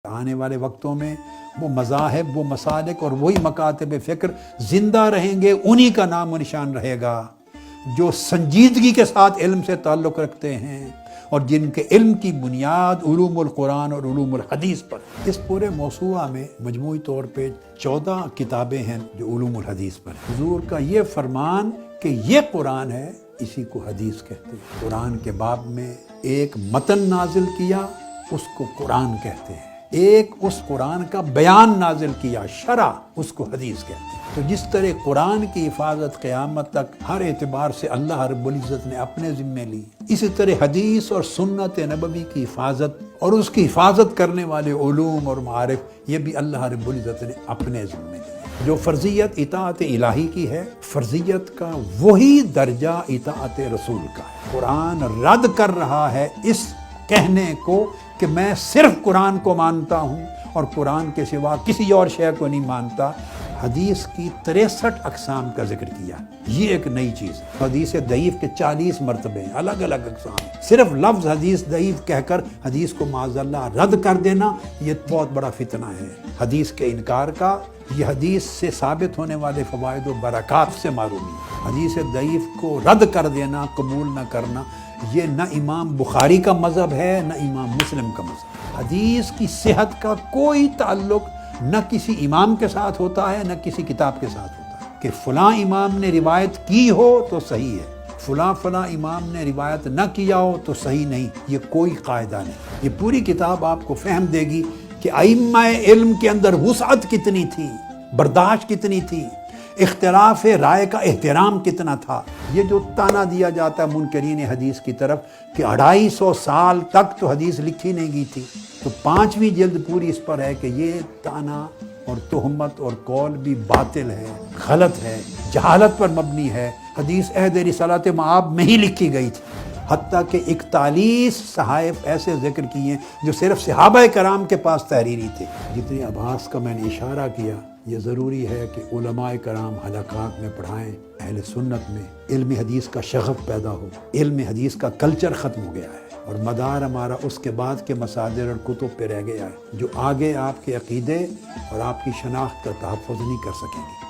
آنے والے وقتوں میں وہ مذاہب، وہ مسالک اور وہی مکاتب فکر زندہ رہیں گے، انہی کا نام و نشان رہے گا جو سنجیدگی کے ساتھ علم سے تعلق رکھتے ہیں اور جن کے علم کی بنیاد علوم القرآن اور علوم الحدیث پر۔ اس پورے موسوعہ میں مجموعی طور پہ 14 کتابیں ہیں جو علوم الحدیث پر ہیں۔ حضور کا یہ فرمان کہ یہ قرآن ہے، اسی کو حدیث کہتے ہیں۔ قرآن کے باب میں ایک متن نازل کیا، اس کو قرآن کہتے ہیں۔ ایک اس قرآن کا بیان نازل کیا، شرح، اس کو حدیث کہتے ہیں۔ تو جس طرح قرآن کی حفاظت قیامت تک ہر اعتبار سے اللہ رب العزت نے اپنے ذمے لی، اسی طرح حدیث اور سنت نبوی کی حفاظت اور اس کی حفاظت کرنے والے علوم اور معارف، یہ بھی اللہ رب العزت نے اپنے ذمے لی۔ جو فرضیت اطاعت الہی کی ہے، فرضیت کا وہی درجہ اطاعت رسول کا ہے۔ قرآن رد کر رہا ہے اس کہنے کو کہ میں صرف قرآن کو مانتا ہوں اور قرآن کے سوا کسی اور شے کو نہیں مانتا۔ حدیث کی 63 اقسام کا ذکر کیا، یہ ایک نئی چیز ہے۔ حدیث ضعیف کے 40 مرتبے ہیں، الگ الگ اقسام۔ صرف لفظ حدیث ضعیف کہہ کر حدیث کو معاذ اللہ رد کر دینا، یہ بہت بڑا فتنہ ہے حدیث کے انکار کا۔ یہ حدیث سے ثابت ہونے والے فوائد و برکات سے معلوم ہے۔ حدیث ضعیف کو رد کر دینا، قبول نہ کرنا، یہ نہ امام بخاری کا مذہب ہے نہ امام مسلم کا مذہب۔ حدیث کی صحت کا کوئی تعلق نہ کسی امام کے ساتھ ہوتا ہے نہ کسی کتاب کے ساتھ ہوتا ہے کہ فلاں امام نے روایت کی ہو تو صحیح ہے، فلاں امام نے روایت نہ کیا ہو تو صحیح نہیں، یہ کوئی قاعدہ نہیں۔ یہ پوری کتاب آپ کو فہم دے گی کہ ائمہ علم کے اندر وسعت کتنی تھی، برداشت کتنی تھی، اختلاف رائے کا احترام کتنا تھا۔ یہ جو تانا دیا جاتا ہے منکرین حدیث کی طرف کہ 250 سال تک تو حدیث لکھی نہیں گئی تھی، تو 5ویں جلد پوری اس پر ہے کہ یہ تانا اور تہمت اور قول بھی باطل ہے، غلط ہے، جہالت پر مبنی ہے۔ حدیث عہد رسالت مآب میں ہی لکھی گئی تھی، حتیٰ کہ 41 صحائف ایسے ذکر کیے ہیں جو صرف صحابہ کرام کے پاس تحریری تھے۔ جتنی آبھاس کا میں نے اشارہ کیا، یہ ضروری ہے کہ علماء کرام حلقات میں پڑھائیں، اہل سنت میں علم حدیث کا شغف پیدا ہو۔ علم حدیث کا کلچر ختم ہو گیا ہے اور مدار ہمارا اس کے بعد کے مصادر اور کتب پہ رہ گیا ہے جو آگے آپ کے عقیدے اور آپ کی شناخت کا تحفظ نہیں کر سکیں گے۔